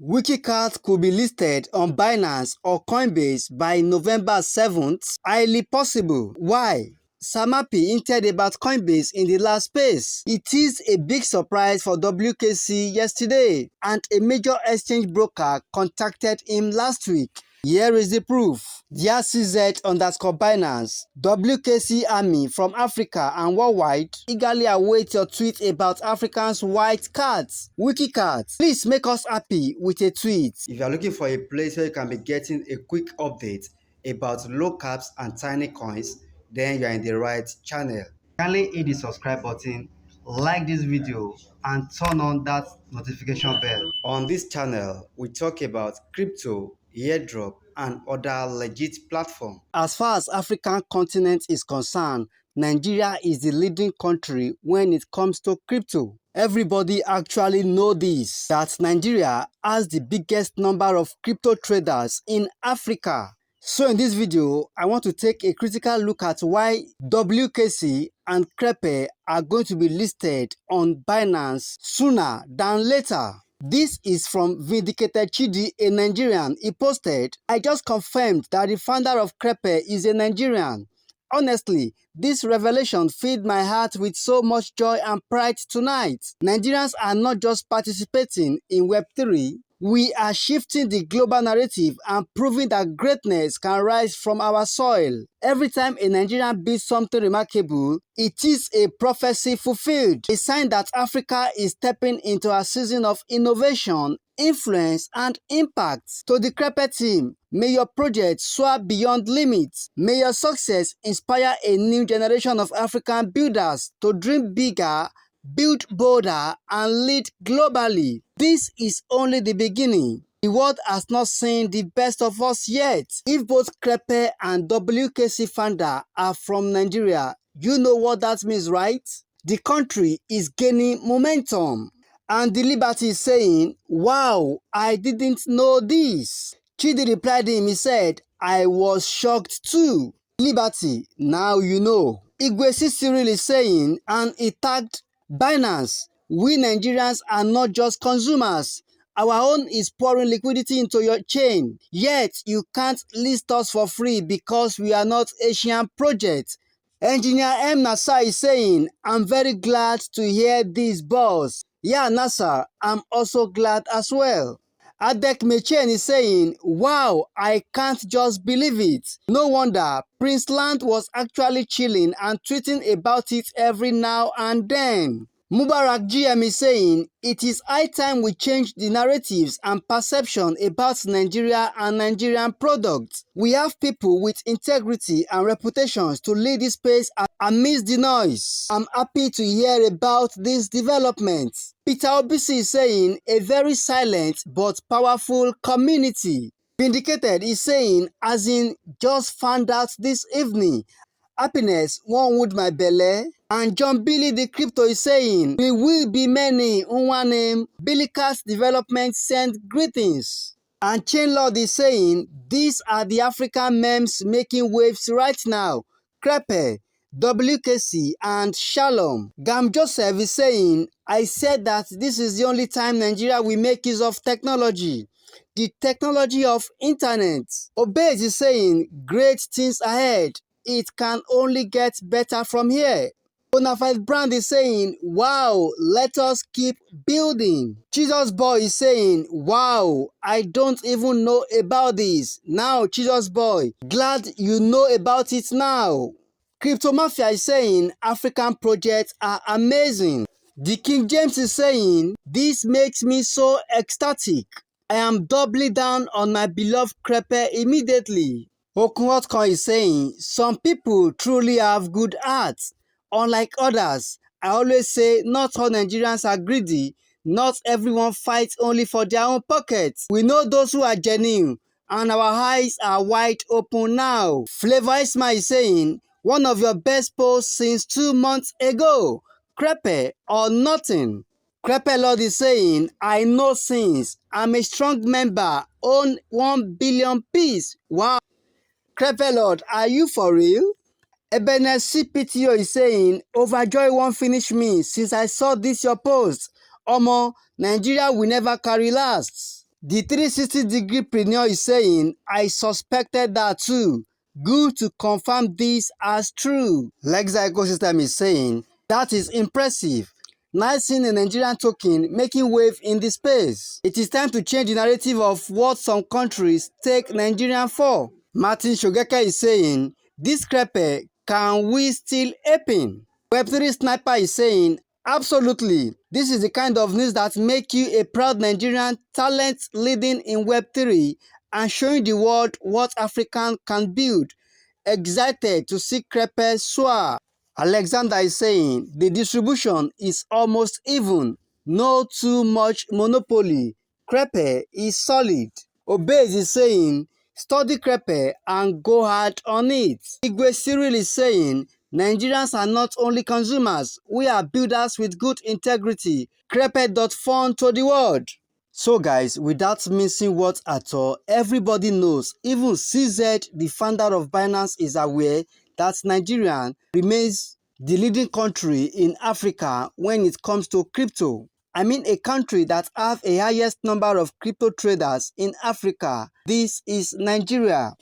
WIKI CAT could be listed on Binance or Coinbase by November 7th. Highly possible. Why? Samapi hinted about Coinbase in the last space. It is a big surprise for WKC yesterday, and a major exchange broker contacted him last week. Here is the proof. Dear CZ_Binance, WKC Army from Africa and worldwide eagerly await your tweet about Africans' white cats. WIKI CAT, please make us happy with a tweet. If you are looking for a place where you can be getting a quick update about low caps and tiny coins, then you are in the right channel. Kindly hit the subscribe button, like this video, and turn on that notification bell. On this channel, we talk about crypto, airdrop, and other legit platforms. As far as African continent is concerned, Nigeria is the leading country when it comes to crypto. Everybody actually knows this, that Nigeria has the biggest number of crypto traders in Africa. So in this video, I want to take a critical look at why WKC and CREPE are going to be listed on Binance sooner than later. This is from Vindicated Chidi, a Nigerian. He posted, "I just confirmed that the founder of CREPE is a Nigerian. Honestly, this revelation filled my heart with so much joy and pride tonight. Nigerians are not just participating in Web3, we are shifting the global narrative and proving that greatness can rise from our soil. Every time a Nigerian builds something remarkable, it is a prophecy fulfilled, a sign that Africa is stepping into a season of innovation, influence, and impact. To the CREPE team, may your project soar beyond limits. May your success inspire a new generation of African builders to dream bigger, build bolder, and lead globally. This is only the beginning. The world has not seen the best of us yet. If both CREPE and WKC founder are from Nigeria, you know what that means, right? The country is gaining momentum." And the Liberty is saying, "Wow, I didn't know this." Chidi replied him, he said, "I was shocked too." Liberty, now you know. Igwesi Cyril is saying, and he tagged Binance, "We Nigerians are not just consumers. Our own is pouring liquidity into your chain. Yet you can't list us for free because we are not Asian project." Engineer M. Nasser is saying, "I'm very glad to hear this, boss." Yeah, Nasser, I'm also glad as well. Adek Mechen is saying, "Wow, I can't just believe it. No wonder Prince Land was actually chilling and tweeting about it every now and then." Mubarak GM is saying, "It is high time we change the narratives and perception about Nigeria and Nigerian products. We have people with integrity and reputations to lead this space amidst the noise. I'm happy to hear about this development." Peter Obisi is saying, "A very silent but powerful community." Vindicated is saying, "As in, just found out this evening. Happiness won't wound my belly." And John Billy the Crypto is saying, "We will be many. Unwanem Billy Cat's development send greetings." And Chainlord is saying, "These are the African memes making waves right now. CREPE, WKC, and Shalom." Gam Joseph is saying, "I said that this is the only time Nigeria will make use of technology. The technology of internet." Obey is saying, "Great things ahead. It can only get better from here." Bonafide Brand is saying, "Wow, let us keep building." Jesus Boy is saying, "Wow, I don't even know about this." Now, Jesus Boy, glad you know about it now. Crypto Mafia is saying, "African projects are amazing." The King James is saying, "This makes me so ecstatic. I am doubling down on my beloved CREPE immediately." Okunwotkan is saying, "Some people truly have good hearts. Unlike others, I always say not all Nigerians are greedy. Not everyone fights only for their own pockets. We know those who are genuine, and our eyes are wide open now." Flavor Ismail is saying, "One of your best posts since 2 months ago. CREPE or nothing." CREPE Lord is saying, "I know since. I'm a strong member. Own 1 billion piece. Wow." CREPE Lord, are you for real? Ebenezer CPTO is saying, "Overjoy won't finish me since I saw this your post. Omo, Nigeria will never carry last." The 360-degree is saying, I suspected that too. Good to confirm this as true. Lexa Ecosystem is saying, that is impressive. Nice seeing a Nigerian token making wave in the space. It is time to change the narrative of what some countries take Nigerian for. Martin Shogeka is saying, this CREPE, can we still happen? Web3 Sniper is saying, absolutely. This is the kind of news that make you a proud Nigerian talent leading in Web3 and showing the world what African can build. Excited to see CREPE soar. Alexander is saying, the distribution is almost even. No too much monopoly. CREPE is solid. Obeys is saying, study CREPE and go hard on it. Igwe Cyril is saying, Nigerians are not only consumers, we are builders with good integrity. CREPE.fun to the world. So guys, without missing words at all, everybody knows, even CZ, the founder of Binance, is aware that Nigeria remains the leading country in Africa when it comes to crypto. I mean a country that have a highest number of crypto traders in Africa. This is Nigeria.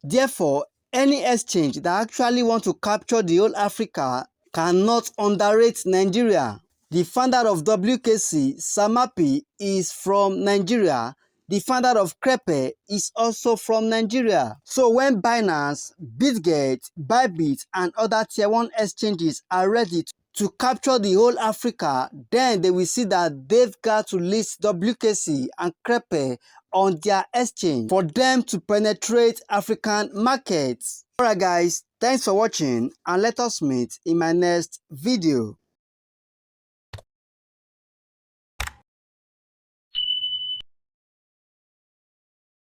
Therefore, any exchange that actually want to capture the whole Africa cannot underrate Nigeria. The founder of WKC, Samapi, is from Nigeria. The founder of CREPE is also from Nigeria. So when Binance, Bitget, Bybit and other tier 1 exchanges are ready to capture the whole Africa, then they will see that they've got to list WKC and CREPE on their exchange for them to penetrate African markets. Alright guys, thanks for watching and let us meet in my next video.